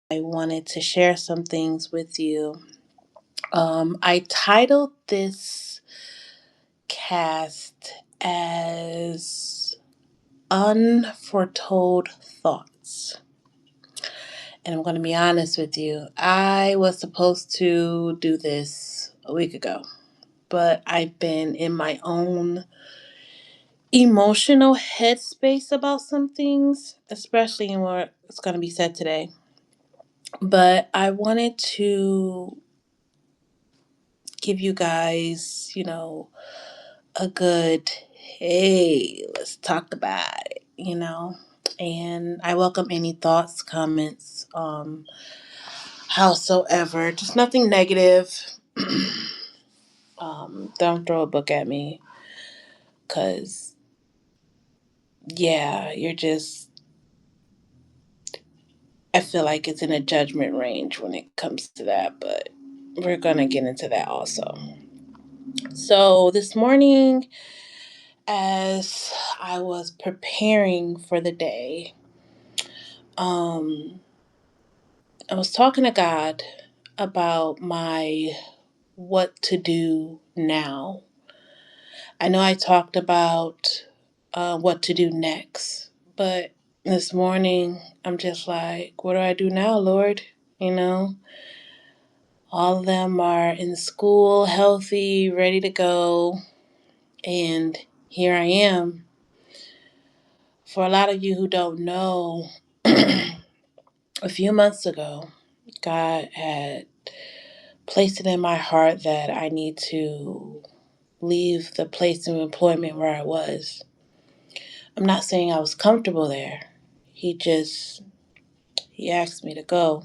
I wanted to share some things with you. I titled this cast as UnForTold Thoughts. And I'm going to be honest with you. I was supposed to do this a week ago, but I've been in my own emotional headspace about some things, especially in what is going to be said today. But I wanted to give you guys, a good, hey, let's talk about it. And I welcome any thoughts, comments, howsoever, just nothing negative. Don't throw a book at me because, yeah, I feel like it's in a judgment range when it comes to that, but we're going to get into that also. So this morning, as I was preparing for the day, um, I was talking to God about my what to do now. I know I talked about what to do next, but this morning I'm just like, what do I do now, Lord? You know, all of them are in school, healthy, ready to go, and here I am. For a lot of you who don't know, a few months ago, God had placed it in my heart that I need to leave the place of employment where I was. I'm not saying I was comfortable there. He asked me to go.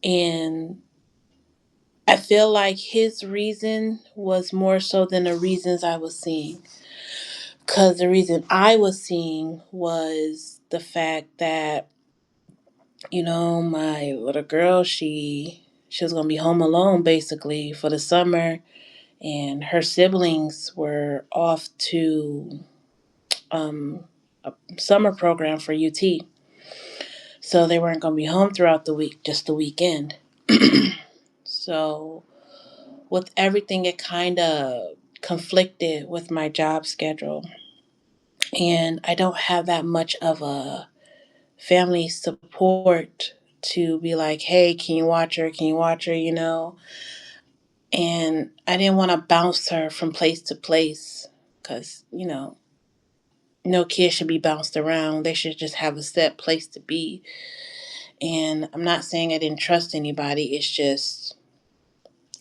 And I feel like his reason was more so than the reasons I was seeing. Because the reason I was seeing was the fact that, my little girl, she was going to be home alone basically for the summer. And her siblings were off to a summer program for UT. So they weren't going to be home throughout the week, just the weekend. So with everything, it kind of conflicted with my job schedule. And I don't have that much of a family support to be like, hey, can you watch her? Can you watch her? And I didn't want to bounce her from place to place because, no kid should be bounced around. They should just have a set place to be. And I'm not saying I didn't trust anybody. It's just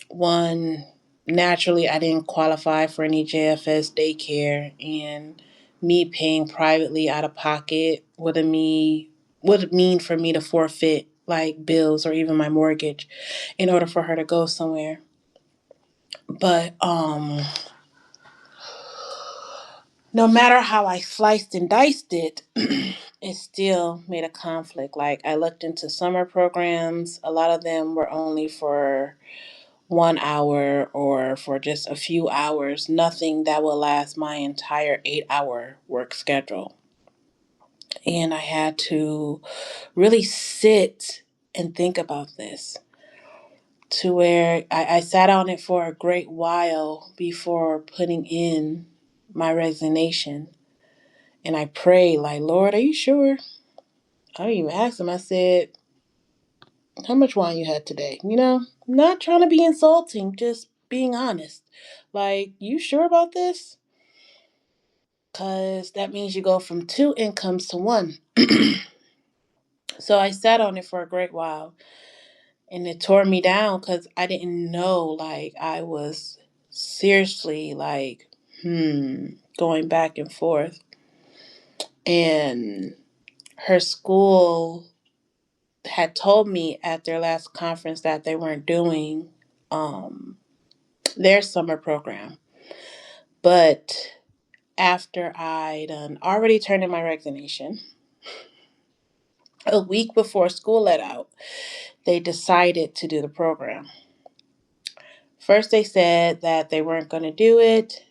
one, naturally, I didn't qualify for any JFS daycare, and me paying privately out of pocket would it mean for me to forfeit like bills or even my mortgage in order for her to go somewhere. But no matter how I sliced and diced it, it still made a conflict. Like I looked into summer programs, a lot of them were only for 1 hour or for just a few hours, nothing that will last my entire 8 hour work schedule. And I had to really sit and think about this to where I sat on it for a great while before putting in my resignation. And I prayed, like, Lord, are you sure? I even asked him, I said, how much wine you had today? Not trying to be insulting, just being honest. Like, you sure about this? Because that means you go from two incomes to one. So I sat on it for a great while, and it tore me down because I didn't know, like, I was seriously, like, going back and forth. And her school had told me at their last conference that they weren't doing um, their summer program. But after I'd already turned in my resignation, a week before school let out, they decided to do the program. First, they said that they weren't going to do it.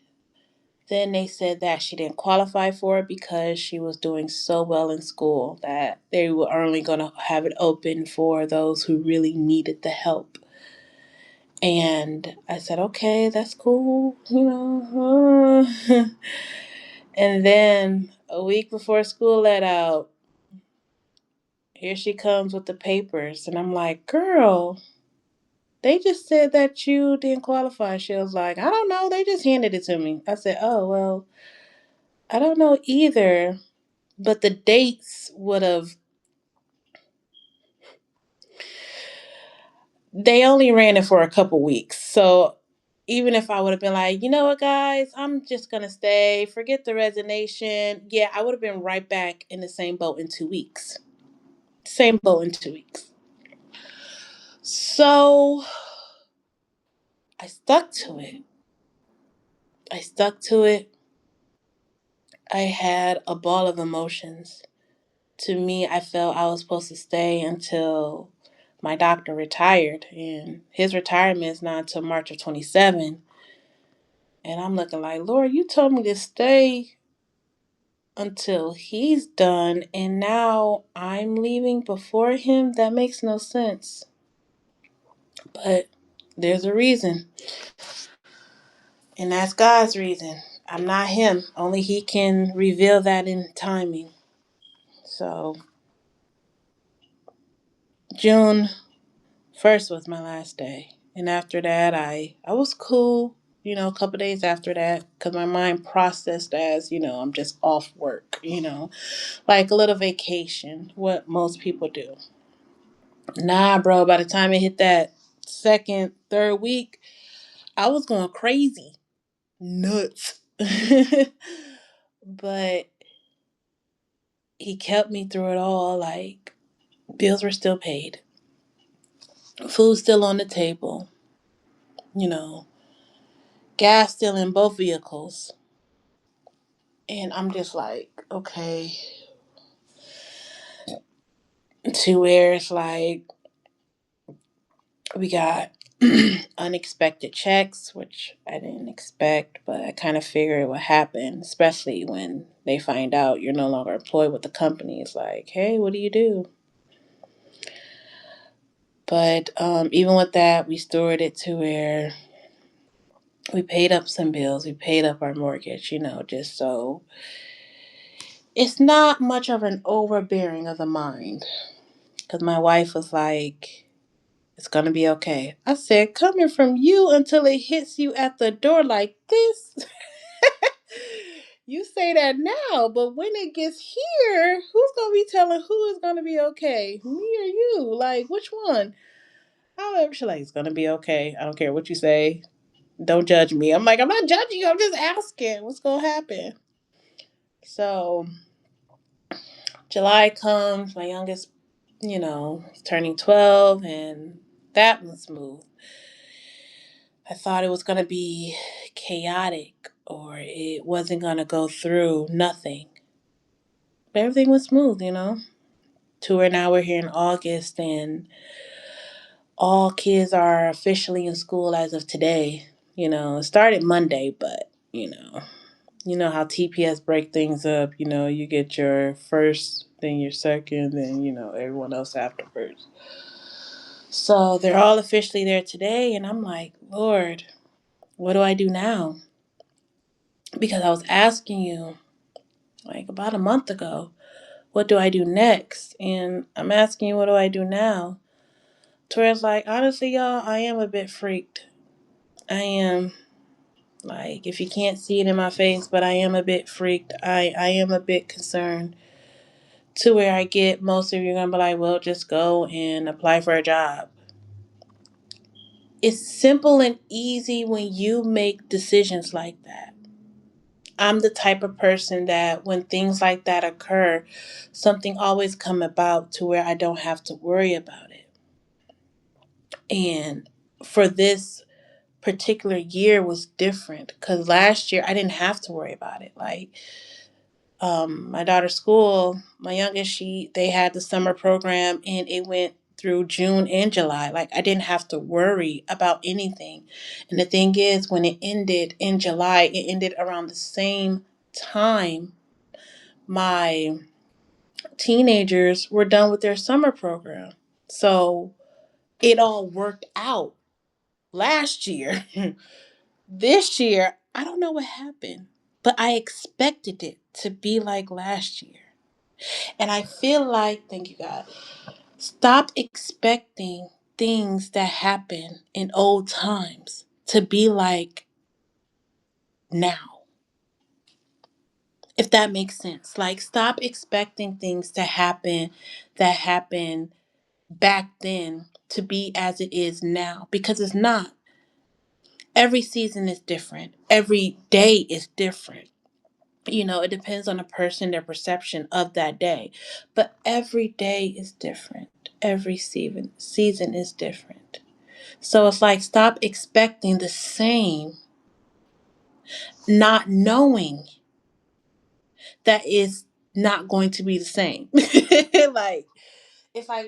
Then they said that she didn't qualify for it because she was doing so well in school that they were only going to have it open for those who really needed the help. And I said, okay, that's cool, you know. And then a week before school let out, here she comes with the papers. And I'm like, girl, they just said that you didn't qualify. She was like, I don't know. They just handed it to me. I said, oh, well, I don't know either. But the dates would have, they only ran it for a couple weeks. So even if I would have been like, you know what, guys, I'm just going to stay, forget the resignation. Yeah, I would have been right back in the same boat in 2 weeks. Same boat in 2 weeks. So I stuck to it. I stuck to it. I had a ball of emotions. To me, I felt I was supposed to stay until my doctor retired, and his retirement is not until March of 27. And I'm looking like, Lord, you told me to stay until he's done, and now I'm leaving before him? That makes no sense. But there's a reason, and that's God's reason. I'm not him. Only he can reveal that in timing. So June 1st was my last day. And after that, I was cool, a couple days after that, because my mind processed as, I'm just off work, like a little vacation, what most people do. Nah, bro, by the time it hit that second, third week, I was going crazy. Nuts. But he kept me through it all. Like, bills were still paid, food still on the table, you know, gas still in both vehicles. And I'm just like, okay, to where it's like we got unexpected checks, which I didn't expect, but I kind of figured it would happen, especially when they find out you're no longer employed with the company. It's like, hey, what do you do? But even with that, we stored it to where we paid up some bills. We paid up our mortgage, just so it's not much of an overbearing of the mind. Because my wife was like, it's going to be okay. I said, coming from you until it hits you at the door like this. You say that now, but when it gets here, who's going to be telling who is going to be okay? Me or you? Like, which one? However, she's like, it's going to be okay. I don't care what you say. Don't judge me. I'm like, I'm not judging you. I'm just asking what's going to happen. So July comes, my youngest, is turning 12, and that was smooth. I thought it was going to be chaotic or it wasn't going to go through nothing. But everything was smooth, To where now we're here in August and all kids are officially in school as of today. It started Monday, but, you know how TPS break things up. You get your first, then your second, then, everyone else afterwards. So they're all officially there today. And I'm like, Lord, what do I do now? Because I was asking you like about a month ago, what do I do next? And I'm asking you, what do I do now? To where it's like, honestly, y'all, I am a bit freaked. I am. Like, if you can't see it in my face, but I am a bit freaked. I am a bit concerned. To where I get most of you going to be like, well, just go and apply for a job. It's simple and easy when you make decisions like that. I'm the type of person that when things like that occur, something always come about to where I don't have to worry about it. And for this particular year was different because last year I didn't have to worry about it. Like my daughter's school, my youngest, they had the summer program and it went through June and July. Like, I didn't have to worry about anything. And the thing is, when it ended in July, it ended around the same time my teenagers were done with their summer program. So it all worked out last year. This year, I don't know what happened, but I expected it to be like last year. And I feel like, thank you, God, stop expecting things that happen in old times to be like now, if that makes sense. Like, stop expecting things to happen that happened back then to be as it is now, because it's not. Every season is different, every day is different. It depends on the person, their perception of that day. But every day is different. Every season is different. So it's like, stop expecting the same, not knowing that is not going to be the same. Like,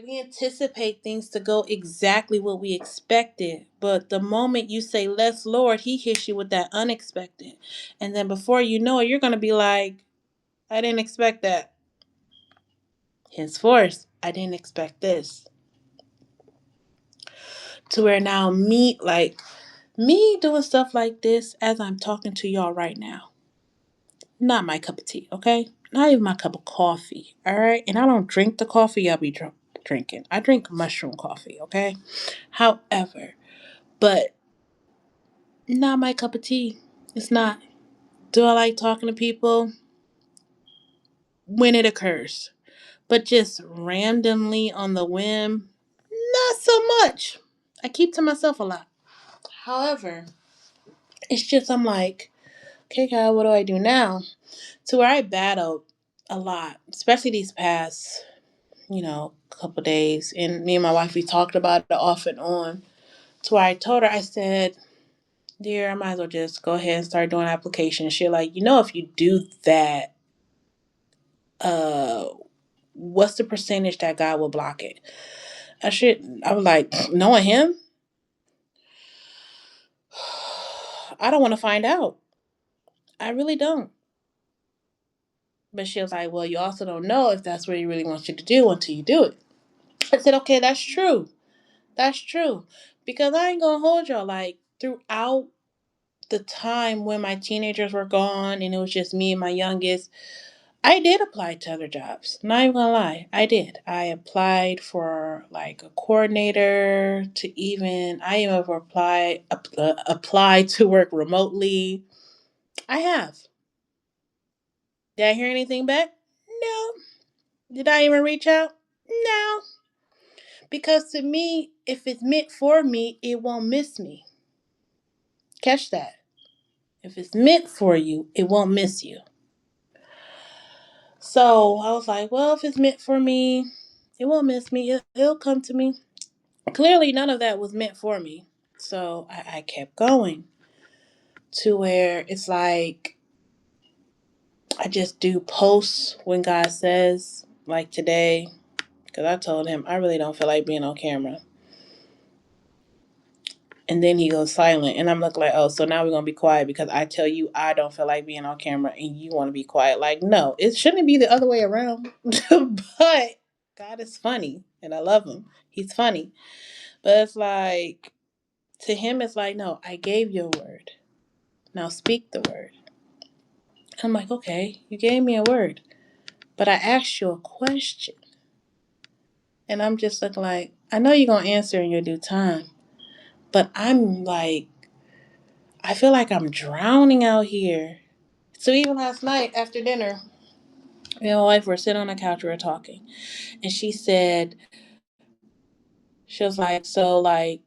we anticipate things to go exactly what we expected, but the moment you say, let's Lord, he hits you with that unexpected. And then before you know it, you're going to be like, I didn't expect that. Henceforth, I didn't expect this. To where now me doing stuff like this as I'm talking to y'all right now, not my cup of tea, okay? Not even my cup of coffee, all right? And I don't drink the coffee y'all be drinking. I drink mushroom coffee, okay? However, but not my cup of tea. It's not. Do I like talking to people? When it occurs. But just randomly on the whim, not so much. I keep to myself a lot. However, it's just, I'm like, okay, God, what do I do now? To where I battled a lot, especially these past, couple days. And me and my wife, we talked about it off and on. To where I told her, I said, dear, I might as well just go ahead and start doing applications. She's like, if you do that, uh, what's the percentage that God will block it? I was like, knowing him, I don't want to find out. I really don't. But she was like, well, you also don't know if that's what he really wants you to do until you do it. I said, okay, that's true. That's true. Because I ain't going to hold y'all. Like, throughout the time when my teenagers were gone and it was just me and my youngest, I did apply to other jobs. Not even gonna lie. I did. I applied for like a coordinator I even applied to work remotely. I have. Did I hear anything back? No. Did I even reach out? No. Because to me, if it's meant for me, it won't miss me. Catch that. If it's meant for you, it won't miss you. So I was like, well, if it's meant for me, it won't miss me. It'll come to me. Clearly, none of that was meant for me. So I kept going to where it's like, I just do posts when God says, like today, because I told him I really don't feel like being on camera. And then he goes silent. And I'm like, oh, so now we're going to be quiet because I tell you I don't feel like being on camera and you want to be quiet. Like, no, it shouldn't be the other way around. But God is funny and I love him. He's funny. But it's like, to him, it's like, no, I gave you a word. Now speak the word. I'm like, okay, you gave me a word. But I asked you a question. And I'm just looking like, I know you're going to answer in your due time. But I'm like, I feel like I'm drowning out here. So even last night after dinner, me and my wife were sitting on the couch, we were talking. And she was like, so like,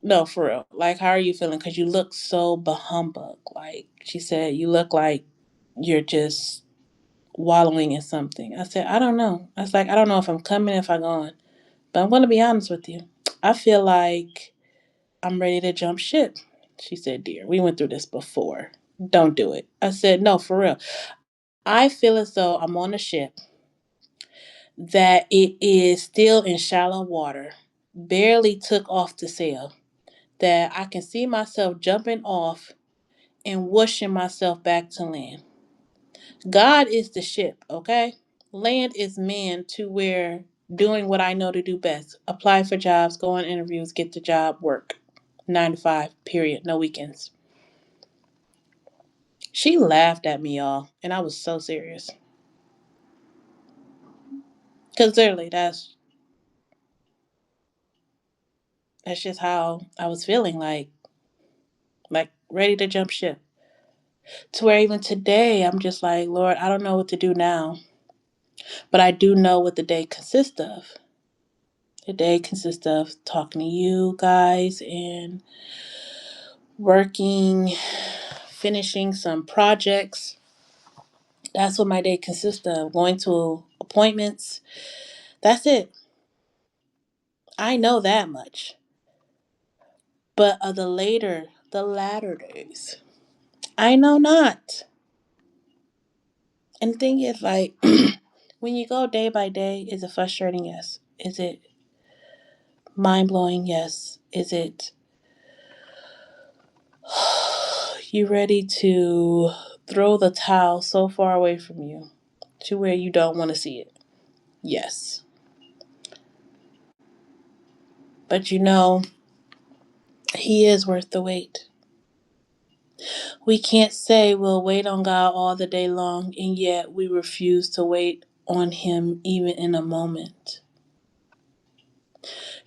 no, for real. Like, how are you feeling? Because you look so bahumbug. Like, she said, you look like you're just wallowing in something. I said, I don't know. I was like, I don't know if I'm coming, if I'm going. But I'm going to be honest with you. I feel like I'm ready to jump ship. She said, dear, we went through this before. Don't do it. I said, no, for real. I feel as though I'm on a ship that it is still in shallow water barely took off the sail that I can see myself jumping off and whooshing myself back to land. God is the ship, okay? Land is man to where doing what I know to do best. Apply for jobs, go on interviews, get the job, work. 9 to 5, period. No weekends. She laughed at me, y'all, and I was so serious. Cause literally that's just how I was feeling, like ready to jump ship. To where even today I'm just like, Lord, I don't know what to do now. But I do know what the day consists of. The day consists of talking to you guys and working, finishing some projects. That's what my day consists of. Going to appointments. That's it. I know that much. But of the latter days, I know not. And the thing is, like, when you go day by day, is it frustrating? Yes. Is it mind blowing? Yes. Is it you ready to throw the towel so far away from you to where you don't want to see it? Yes. But He is worth the wait. We can't say we'll wait on God all the day long and yet we refuse to wait on Him even in a moment.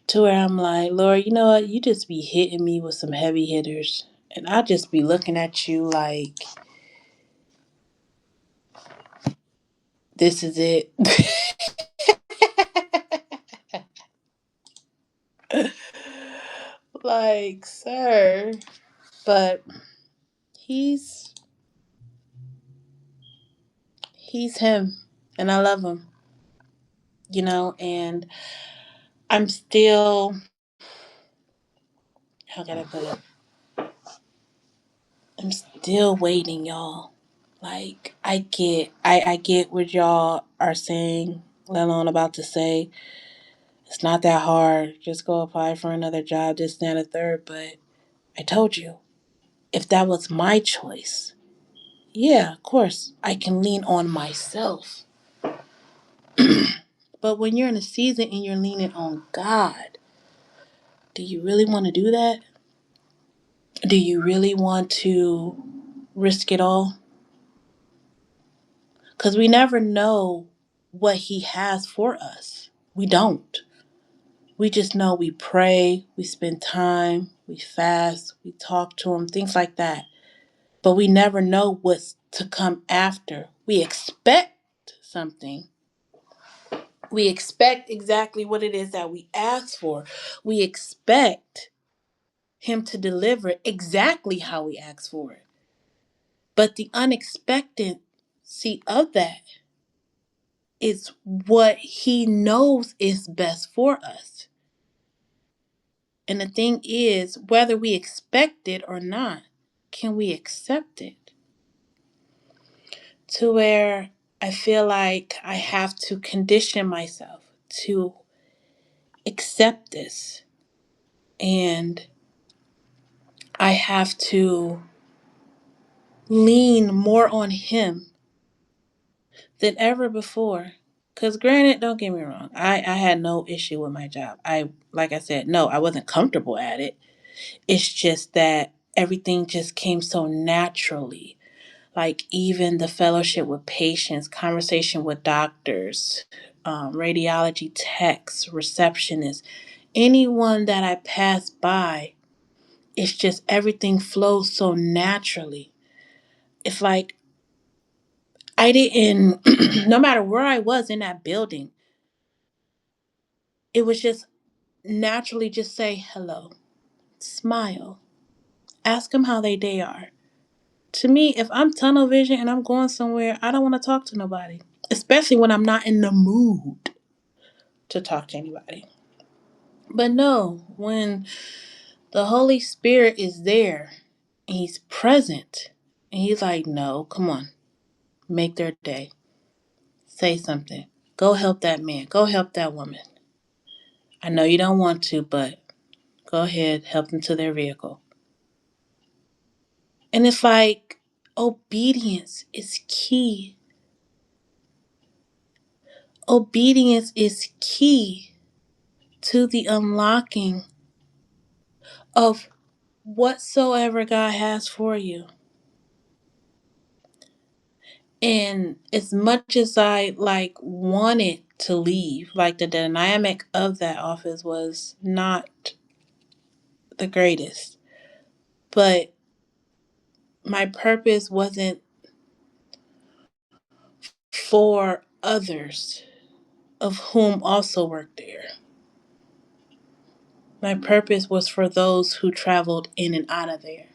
To where I'm like, Lord, you know what? You just be hitting me with some heavy hitters. And I just be looking at you like, this is it. Like, sir. But he's he's him. And I love him. And I'm still, how can I put it? I'm still waiting, y'all. Like, I get what y'all are saying, let alone about to say. It's not that hard. Just go apply for another job, this, that, and the third. But I told you, if that was my choice, yeah, of course, I can lean on myself. But when you're in a season and you're leaning on God, do you really want to do that? Do you really want to risk it all? Because we never know what He has for us. We don't. We just know we pray, we spend time, we fast, we talk to Him, things like that. But we never know what's to come after. We expect something. We expect exactly what it is that we ask for. We expect Him to deliver exactly how we ask for it. But the unexpectancy of that is what He knows is best for us. And the thing is, whether we expect it or not, can we accept it? To where I feel like I have to condition myself to accept this. And I have to lean more on Him than ever before. Because granted, don't get me wrong, I had no issue with my job. Like I said, no, I wasn't comfortable at it. It's just that everything just came so naturally. Like even the fellowship with patients, conversation with doctors, radiology techs, receptionists, anyone that I pass by, it's just everything flows so naturally. It's like I didn't, no matter where I was in that building, it was just naturally just say hello, smile, ask them how their day are. To me, if I'm tunnel vision and I'm going somewhere, I don't want to talk to nobody, especially when I'm not in the mood to talk to anybody. But no, when the Holy Spirit is there and He's present and He's like, no, come on, make their day. Say something. Go help that man. Go help that woman. I know you don't want to, but go ahead, help them to their vehicle. And it's like obedience is key. Obedience is key to the unlocking of whatsoever God has for you. And as much as I like wanted to leave, like the dynamic of that office was not the greatest. But my purpose wasn't for others of whom also worked there. My purpose was for those who traveled in and out of there.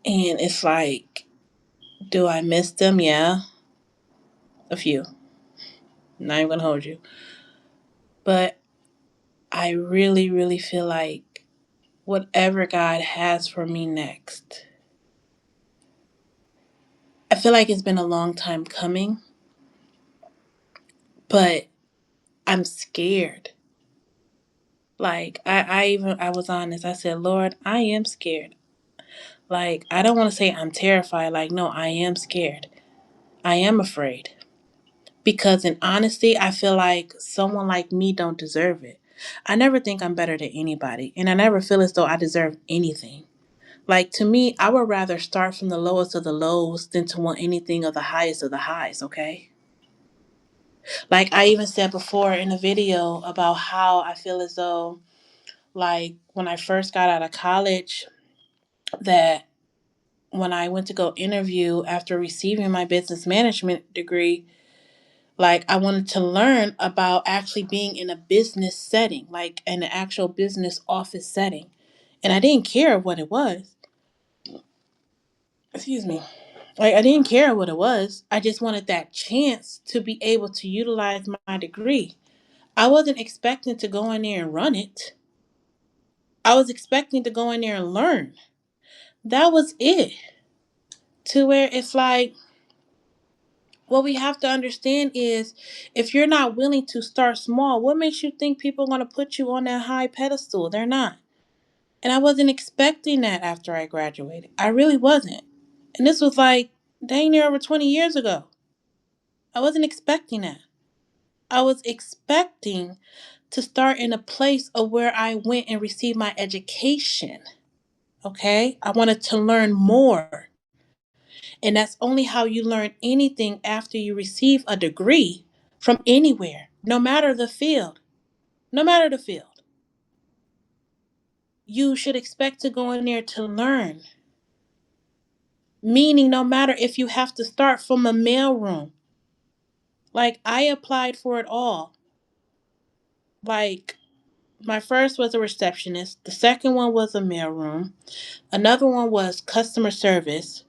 And it's like, do I miss them? Yeah, a few. Not even gonna hold you. But I really, really feel like whatever God has for me next, I feel like it's been a long time coming, but I'm scared. Like I was honest. I said, Lord, I am scared. Like I don't want to say I'm terrified. Like no, I am scared. I am afraid. Because in honesty, I feel like someone like me don't deserve it. I never think I'm better than anybody, and I never feel as though I deserve anything. Like to me, I would rather start from the lowest of the lows than to want anything of the highest of the highs, okay? Like I even said before in a video about how I feel as though like when I first got out of college that when I went to go interview after receiving my business management degree, like I wanted to learn about actually being in a business setting, like in an actual business office setting. And I didn't care what it was. Excuse me. Like I didn't care what it was. I just wanted that chance to be able to utilize my degree. I wasn't expecting to go in there and run it. I was expecting to go in there and learn. That was it. To where it's like what we have to understand is if you're not willing to start small, what makes you think people are going to put you on that high pedestal? They're not. And I wasn't expecting that after I graduated. I really wasn't. And this was like dang near over 20 years ago. I wasn't expecting that. I was expecting to start in a place of where I went and received my education. Okay? I wanted to learn more. And that's only how you learn anything after you receive a degree from anywhere, no matter the field. No matter the field. You should expect to go in there to learn. Meaning, no matter if you have to start from a mailroom. Like, I applied for it all. Like, my first was a receptionist. The second one was a mailroom. Another one was customer service.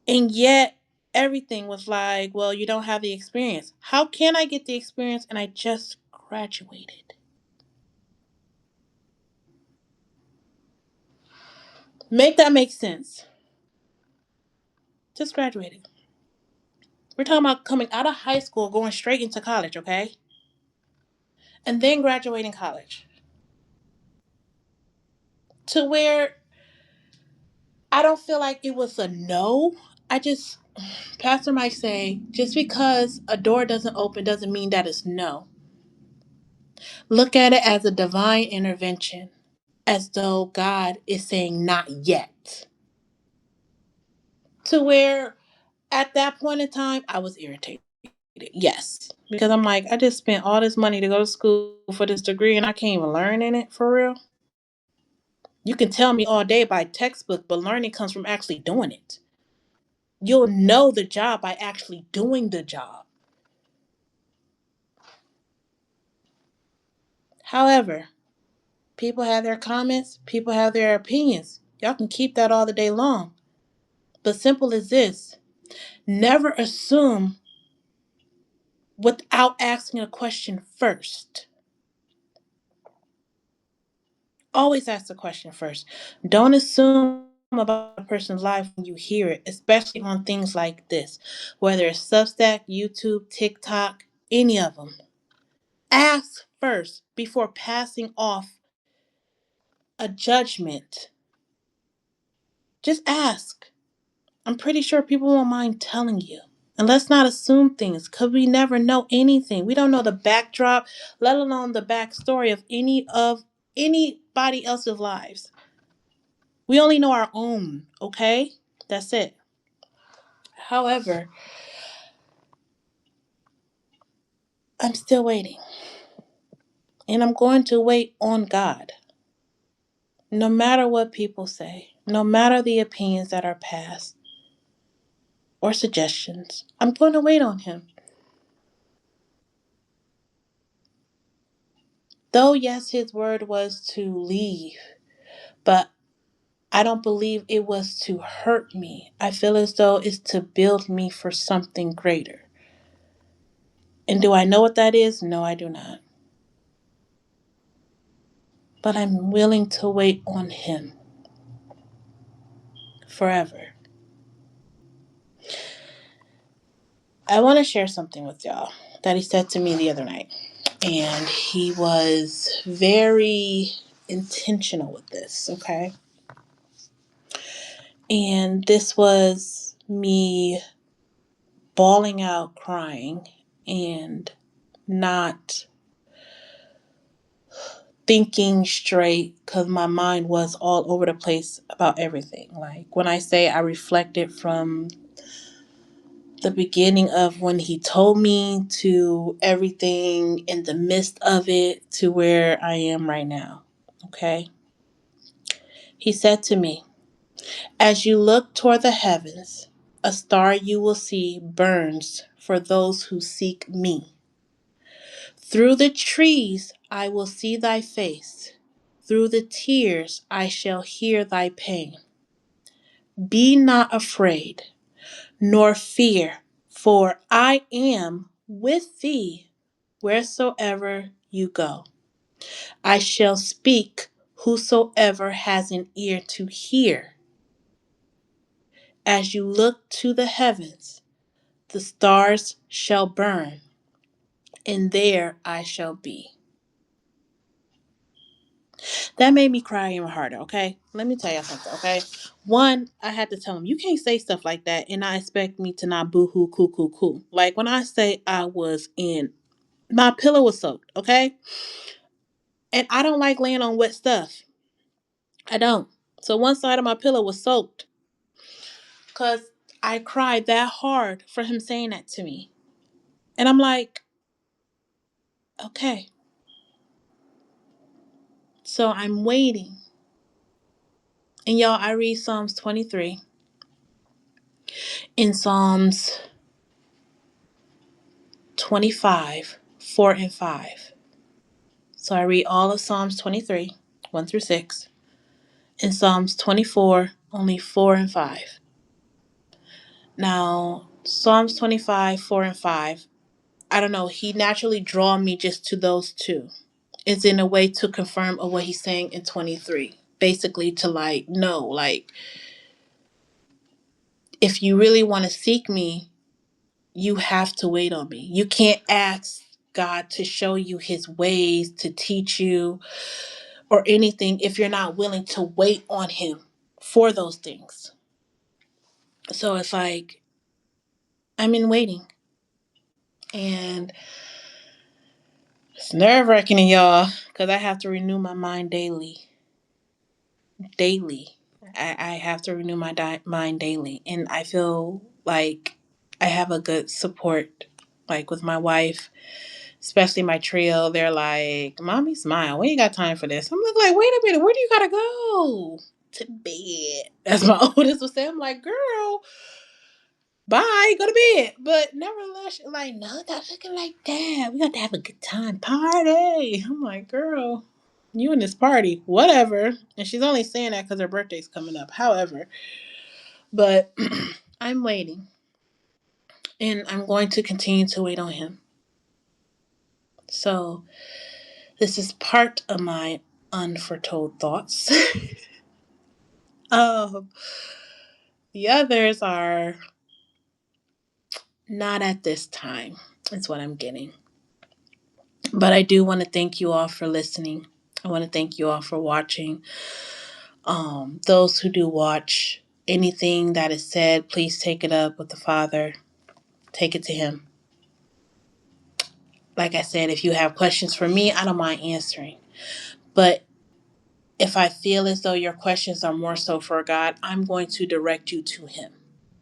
And yet, everything was like, well, you don't have the experience. How can I get the experience and I just graduated? Make that make sense. Just graduated. We're talking about coming out of high school, going straight into college, okay? And then graduating college. To where I don't feel like it was a no. I just, Pastor might say, just because a door doesn't open doesn't mean that it's no. Look at it as a divine intervention, as though God is saying, not yet. To where at that point in time, I was irritated. Yes. Because I'm like, I just spent all this money to go to school for this degree and I can't even learn in it for real. You can tell me all day by textbook, but learning comes from actually doing it. You'll know the job by actually doing the job. However, people have their comments, people have their opinions. Y'all can keep that all the day long. But simple as this, never assume without asking a question first. Always ask the question first. Don't assume about a person's life when you hear it, especially on things like this, whether it's Substack, YouTube, TikTok, any of them. Ask first before passing off a judgment. Just ask. I'm pretty sure people won't mind telling you. And let's not assume things because we never know anything. We don't know the backdrop, let alone the backstory of anybody else's lives. We only know our own, okay? That's it. However, I'm still waiting. And I'm going to wait on God. No matter what people say, no matter the opinions that are passed or suggestions, I'm going to wait on Him. Though, yes, His word was to leave, but I don't believe it was to hurt me. I feel as though it's to build me for something greater. And do I know what that is? No, I do not. But I'm willing to wait on Him forever. I want to share something with y'all that He said to me the other night. And He was very intentional with this, okay? And this was me bawling out, crying, and not thinking straight because my mind was all over the place about everything. Like when I say I reflected from the beginning of when He told me to everything in the midst of it to where I am right now. Okay. He said to me, as you look toward the heavens, a star you will see burns for those who seek me. Through the trees I will see thy face. Through the tears I shall hear thy pain. Be not afraid, nor fear, for I am with thee wheresoever you go. I shall speak whosoever has an ear to hear. As you look to the heavens, the stars shall burn, and there I shall be. That made me cry even harder, okay? Let me tell you something, okay? One, I had to tell him, you can't say stuff like that and not expect me to not boo hoo, coo, coo, coo. Like when I say I was in, my pillow was soaked, okay? And I don't like laying on wet stuff. I don't. So one side of my pillow was soaked because I cried that hard for him saying that to me. And I'm like, okay. So I'm waiting. And y'all, I read Psalms 23 in Psalms 25, 4 and 5. So I read all of Psalms 23, 1 through 6, and Psalms 24, only 4 and 5. Now, Psalms 25, 4 and 5, I don't know, he naturally draw me just to those two. It's in a way to confirm of what he's saying in 23. Basically to like, no, like, if you really want to seek me, you have to wait on me. You can't ask God to show you his ways, to teach you, or anything if you're not willing to wait on him for those things. So it's like, I'm in waiting. And it's nerve wracking, y'all, because I have to renew my mind daily. Daily. I have to renew my mind daily. And I feel like I have a good support, like with my wife, especially my trio. They're like, Mommy, smile. We ain't got time for this. I'm like, wait a minute. Where do you got to go? To bed. As my oldest would say. I'm like, girl, bye, go to bed. But nevertheless, like, no, not looking like that. We got to have a good time. Party. I'm like, girl, you and this party, whatever. And she's only saying that because her birthday's coming up. However, but I'm waiting. And I'm going to continue to wait on him. So this is part of my unforetold thoughts. Um, the others are not at this time, is what I'm getting. But I do want to thank you all for listening. I want to thank you all for watching. Those who do watch, anything that is said, please take it up with the Father. Take it to Him. Like I said, if you have questions for me, I don't mind answering. But if I feel as though your questions are more so for God, I'm going to direct you to Him.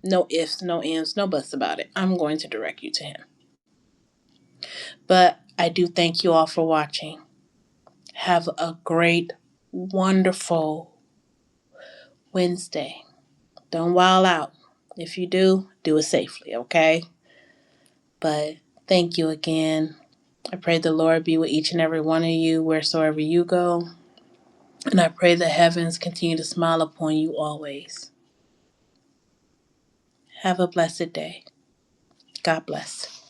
No ifs, no ands, no buts about it. I'm going to direct you to Him. But I do thank you all for watching. Have a great, wonderful Wednesday. Don't wild out. If you do it safely, okay? But thank you again. I pray the Lord be with each and every one of you wheresoever you go. And I pray the heavens continue to smile upon you always. Have a blessed day. God bless.